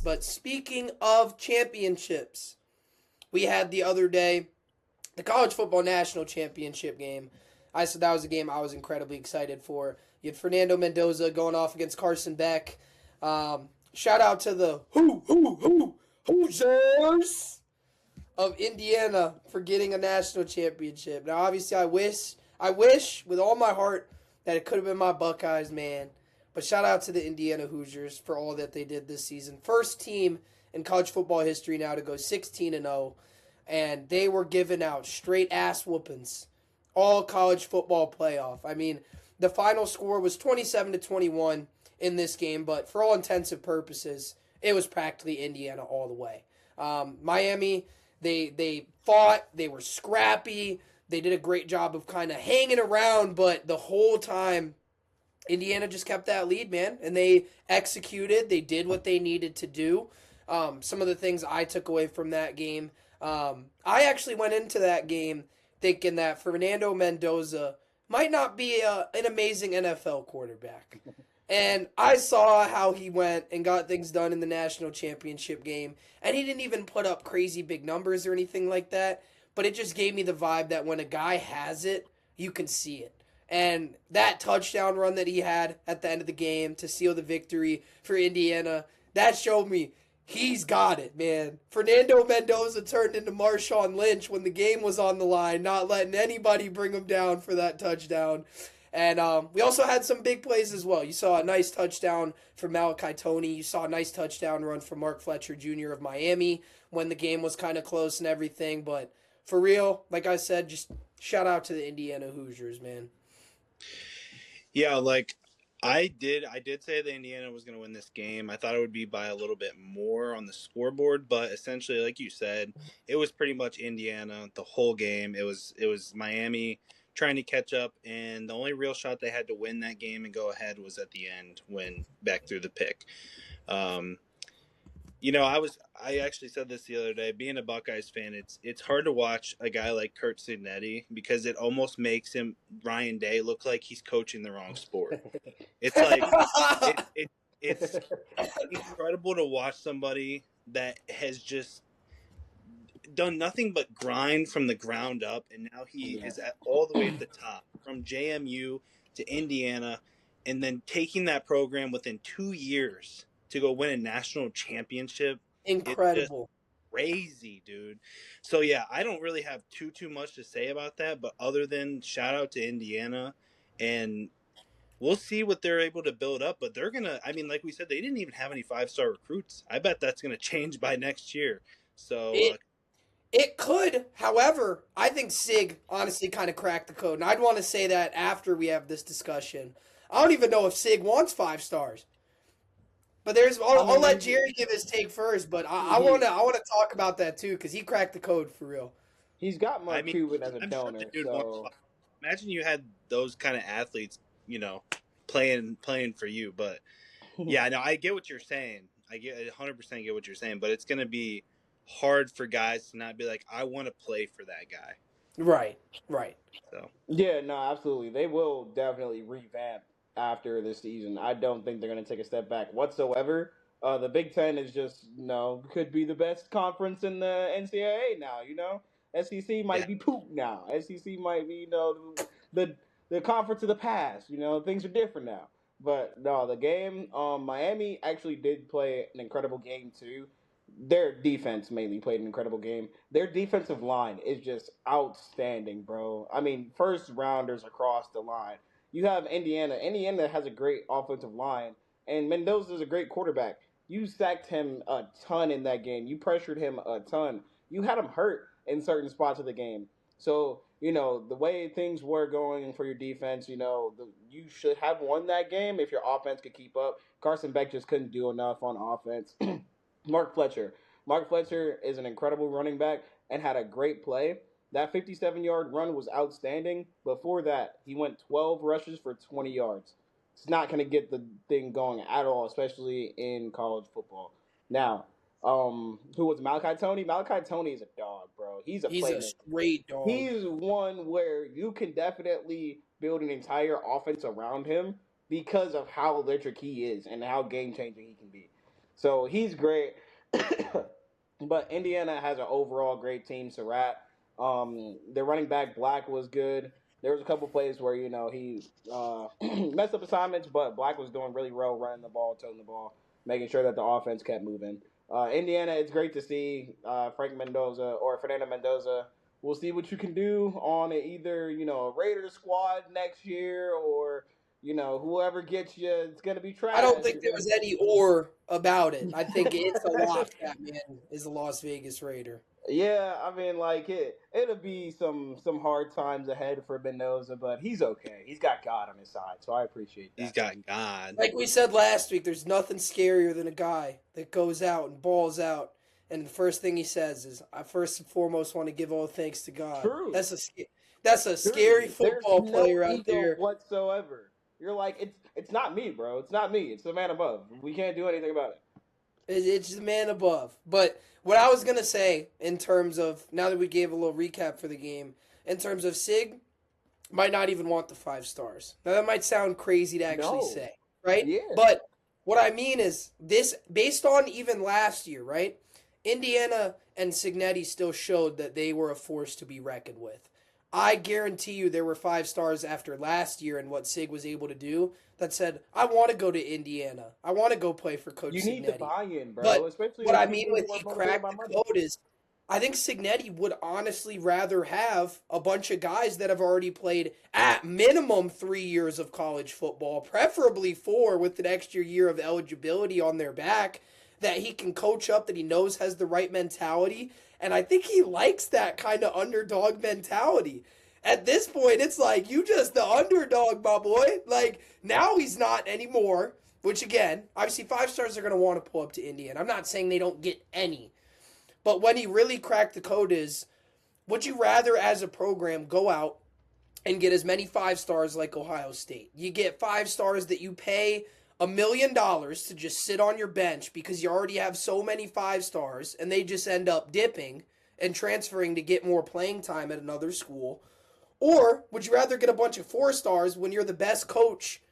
But speaking of championships, we had the other day the college football national championship game. I said that was a game I was incredibly excited for. You had Fernando Mendoza going off against Carson Beck. Shout out to the Hoosiers of Indiana for getting a national championship. Now, obviously, I wish with all my heart that it could have been my Buckeyes, man. But shout out to the Indiana Hoosiers for all that they did this season. First team in college football history now to go 16-0, and they were giving out straight ass whoopings all college football playoff. I mean, the final score was 27-21 in this game, but for all intents and purposes, it was practically Indiana all the way. Miami, they fought, they were scrappy, they did a great job of kind of hanging around, but the whole time Indiana just kept that lead, man, and they executed. They did what they needed to do. Some of the things I took away from that game, I actually went into that game thinking that Fernando Mendoza might not be an amazing NFL quarterback. And I saw how he went and got things done in the national championship game. And he didn't even put up crazy big numbers or anything like that. But it just gave me the vibe that when a guy has it, you can see it. And that touchdown run that he had at the end of the game to seal the victory for Indiana, that showed me he's got it, man. Fernando Mendoza turned into Marshawn Lynch when the game was on the line, not letting anybody bring him down for that touchdown. And we also had some big plays as well. You saw a nice touchdown from Malachi Tony. You saw a nice touchdown run from Mark Fletcher Jr. of Miami when the game was kind of close and everything. But for real, like I said, just shout out to the Indiana Hoosiers, man. Yeah, like I did say that Indiana was going to win this game. I thought it would be by a little bit more on the scoreboard, but essentially, like you said, it was pretty much Indiana the whole game. It was Miami trying to catch up, and the only real shot they had to win that game and go ahead was at the end when Beck threw the pick. Um, I actually said this the other day. Being a Buckeyes fan, it's hard to watch a guy like Kurt Signetti because it almost makes him Ryan Day look like he's coaching the wrong sport. It's like it's incredible to watch somebody that has just done nothing but grind from the ground up, and now he is at all the way at the top from JMU to Indiana, and then taking that program within 2 years to go win a national championship. It's just Incredible. crazy, dude. So yeah, I don't really have too much to say about that, but other than shout out to Indiana, and we'll see what they're able to build up. But they're gonna, I mean, like we said, they didn't even have any 5-star recruits. I bet that's gonna change by next year. So It it could, however, I think Sig honestly kind of cracked the code, and I'd want to say that after we have this discussion. I don't even know if Sig wants 5 stars. But I'll let Jerry give his take first, but I he wanna talk about that too because he cracked the code for real. he's got I Mark mean, Cuban as a I'm sure the donor, dude wants. so Imagine you had those kind of athletes, playing for you. But yeah, no, I get what you're saying. I 100% get what you're saying. But it's gonna be hard for guys to not be like, I want to play for that guy. Right, right. So yeah, no, absolutely. They will definitely revamp after this season. I don't think they're going to take a step back whatsoever. The Big Ten is just, could be the best conference in the NCAA now, SEC yeah, might be poop now. SEC might be, the the conference of the past. Things are different now. But no, the game, Miami actually did play an incredible game too. Their defense mainly played an incredible game. Their defensive line is just outstanding, bro. I mean, first rounders across the line. You have Indiana. Indiana has a great offensive line, and Mendoza's a great quarterback. You sacked him a ton in that game. You pressured him a ton. You had him hurt in certain spots of the game. So, the way things were going for your defense, you should have won that game if your offense could keep up. Carson Beck just couldn't do enough on offense. Mark Fletcher. Mark Fletcher is an incredible running back and had a great play. That 57-yard run was outstanding. Before that, he went 12 rushes for 20 yards. It's not going to get the thing going at all, especially in college football. Now, who was Malachi Tony? Malachi Tony is a dog, bro. He's a He's a playmaker. straight dog. He's one where you can definitely build an entire offense around him because of how electric he is and how game changing he can be. So he's great. But Indiana has an overall great team. Surratt, their running back Black was good. There was a couple plays where he messed up assignments, but Black was doing really well running the ball, toting the ball, making sure that the offense kept moving. Indiana, it's great to see Frank Mendoza or Fernando Mendoza. We'll see what you can do on either a Raiders squad next year or whoever gets you. It's gonna be I don't trash. think there was any or about it. I think it's a lock that man is a Las Vegas Raider. Yeah, I mean, like it'll be some hard times ahead for Mendoza, but he's okay. He's got God on his side, so I appreciate He's that. got God. Like we said last week, there's nothing scarier than a guy that goes out and balls out, and the first thing he says is, "I first and foremost want to give all thanks to God." True. That's a scary football There's player no out ego there. whatsoever. You're like, it's not me, bro. It's not me. It's the man above. We can't do anything about it. It's the man above. But what I was gonna say in terms of now that we gave a little recap for the game, in terms of Sig, might not even want the 5 stars. Now that might sound crazy to actually No. say, right? Yeah. But what I mean is this based on even last year, right? Indiana and Signetti still showed that they were a force to be reckoned with. I guarantee you there were 5 stars after last year and what Sig was able to do that said, I want to go to Indiana. I want to go play for Coach You need the Signetti. buy-in, bro. But Especially what the I mean people with who are he motivated cracked by the money. code is I think Signetti would honestly rather have a bunch of guys that have already played at minimum 3 years of college football, preferably 4 with an extra year of eligibility on their back that he can coach up, that he knows has the right mentality. And I think he likes that kind of underdog mentality. At this point, it's like, you just the underdog, my boy. Like, now he's not anymore, which again, obviously 5 stars are going to want to pull up to Indiana. I'm not saying they don't get any. But when he really cracked the code is, would you rather as a program go out and get as many 5 stars like Ohio State? You get 5 stars that you pay $1 million to just sit on your bench because you already have so many 5 stars and they just end up dipping and transferring to get more playing time at another school? Or would you rather get a bunch of 4 stars when you're the best coach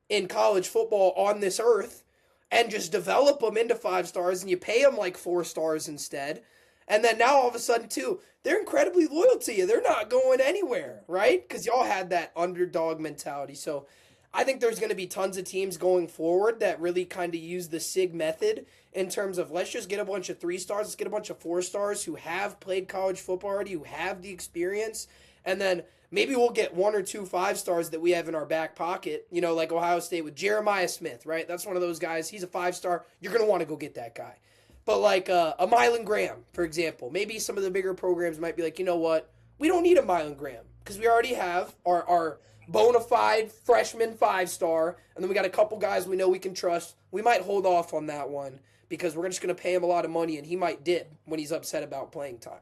in college football on this earth and just develop them into 5 stars and you pay them like 4 stars instead? And then now all of a sudden, too, they're incredibly loyal to you. They're not going anywhere, right? Because y'all had that underdog mentality. So I think there's going to be tons of teams going forward that really kind of use the SIG method in terms of let's just get a bunch of 3 stars, let's get a bunch of 4 stars who have played college football already, who have the experience, and then maybe we'll get 1 or 2 5 stars that we have in our back pocket, like Ohio State with Jeremiah Smith, right? That's one of those guys. He's a 5 star. You're going to want to go get that guy. But like a Mylan Graham, for example, maybe some of the bigger programs might be like, you know what? We don't need a Mylan Graham because we already have our bona fide freshman 5 star, and then we got a couple guys we know we can trust. We might hold off on that one because we're just going to pay him a lot of money, and he might dip when he's upset about playing time.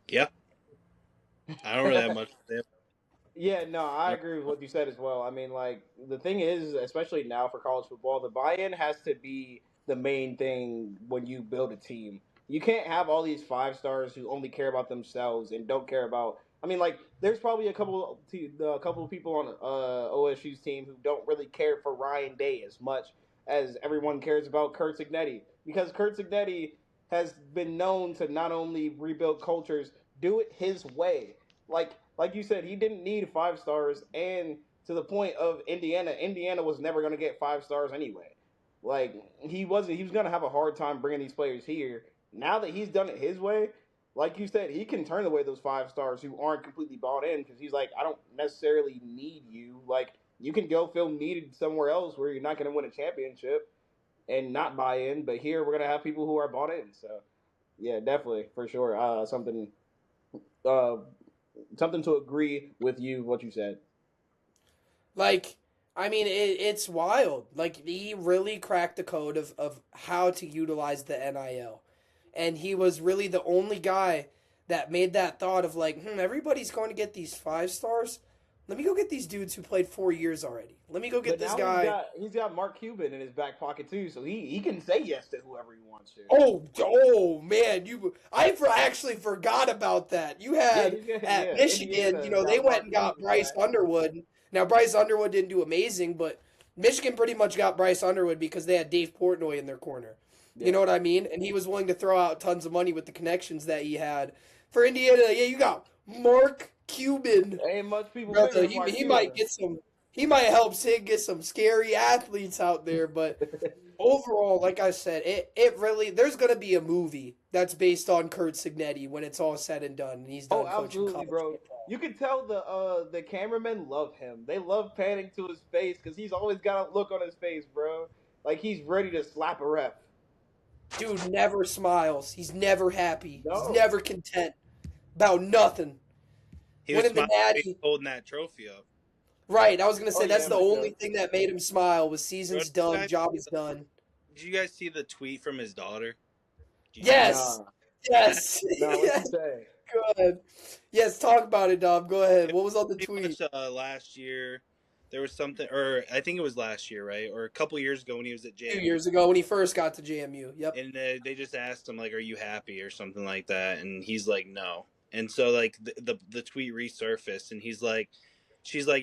Yeah. I don't really have much to say. Yeah, no, I agree with what you said as well. I mean, like the thing is, especially now for college football, the buy-in has to be the main thing when you build a team. You can't have all these 5 stars who only care about themselves and don't care about. I mean, like there's probably a couple of people on OSU's team who don't really care for Ryan Day as much as everyone cares about Kurt Signetti because Kurt Signetti has been known to not only rebuild cultures, do it his way. Like you said, he didn't need 5 stars, and to the point of Indiana, Indiana was never going to get 5 stars anyway. Like he wasn't. He was going to have a hard time bringing these players here. Now that he's done it his way, like you said, he can turn away those 5 stars who aren't completely bought in because he's like, I don't necessarily need you. Like you can go feel needed somewhere else where you're not going to win a championship and not buy in. But here we're going to have people who are bought in. So yeah, definitely for sure. Uh, something to agree with you what you said. Like, I mean, it's wild. Like, he really cracked the code of how to utilize the NIL. And he was really the only guy that made that thought of like, everybody's going to get these 5 stars. let me go get these dudes who played 4 years already. Let me go get But this now guy. he's got Mark Cuban in his back pocket too, so he can say yes to whoever he wants to. Oh man, actually forgot about that. You had at Michigan, Indiana they got went Mark and got Cuban Bryce back. Underwood. Now Bryce Underwood didn't do amazing, but Michigan pretty much got Bryce Underwood because they had Dave Portnoy in their corner. You Yeah. know what I mean? And he was willing to throw out tons of money with the connections that he had. For Indiana, yeah, you got Mark Cuban. Ain't much people bigger Brother, than Mark he might Cuban. get some. He might help Sig get some scary athletes out there, but overall, like I said, it really there's gonna be a movie that's based on Kurt Signetti when it's all said and done, and he's Oh, done coaching absolutely, college bro. football. You can tell the cameramen love him. They love panning to his face because he's always got a look on his face, bro. Like he's ready to slap a ref. Dude never smiles. He's never happy. He's No. never content about nothing. He was Winning the smiling when he was Natty, holding that trophy up. right? I was gonna Oh say that's yeah, the for only sure. thing that made him smile was Bro, season's done, job is done. did you guys see the tweet from his daughter? Did you see that? Yes, Nah, yes, nah. What you yes. say? Good. Yes, talk about it, Dom. Go ahead. It What was on the was tweet? pretty much last year. There was something, or I think it was last year, right? Or a couple years ago when he was at 2 JMU. years ago when he first got to JMU. Yep. And they just asked him like, "Are you happy?" or something like that, and he's like, "No." And so like the tweet resurfaced, and she's like,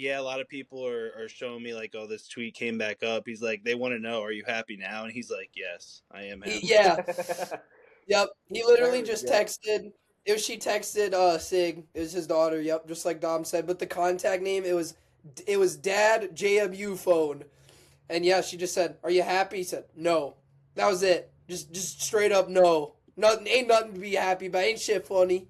"Yeah, a lot of people are showing me like, oh, this tweet came back up." He's like, "They want to know, are you happy now?" And he's like, "Yes, I am happy." Yeah. Yep. He literally There we just go. texted. She texted Sig. It was his daughter. Yep, just like Dom said. But the contact name it was Dad JMU phone. And yeah, she just said, "Are you happy?" He said, "No." That was it. Just straight up no. Nothing ain't nothing to be happy about. Ain't shit funny.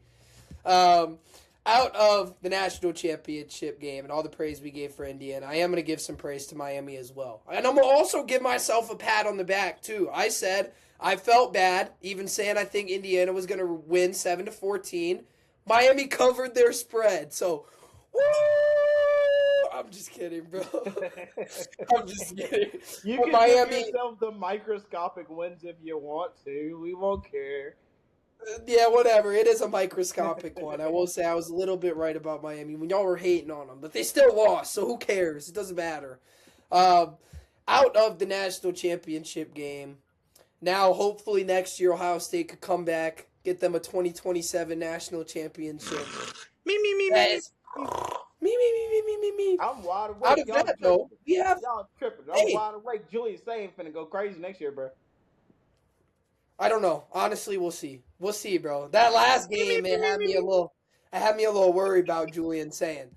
Um, Out of the national championship game and all the praise we gave for Indiana, I am going to give some praise to Miami as well. And I'm going to also give myself a pat on the back, too. I said I felt bad, even saying I think Indiana was going to win 7-14. Miami covered their spread. So, woo! I'm just kidding, bro. I'm just kidding. You But can Miami, give yourself the microscopic wins if you want to. We won't care. yeah, whatever. It is a microscopic one. I will say I was a little bit right about Miami when y'all were hating on them, but they still lost, so who cares? It doesn't matter. Um, Out of the national championship game, now hopefully next year Ohio State could come back, get them a 2027 national championship. Me. That is me. I'm wide Out awake. of Y'all that tripping. though, we have Y'all tripping. I'm hey, wide awake. Julius saying finna go crazy next year, bro. I don't know. Honestly, we'll see. We'll see, bro. That last game, it had me a little worried about Julian saying.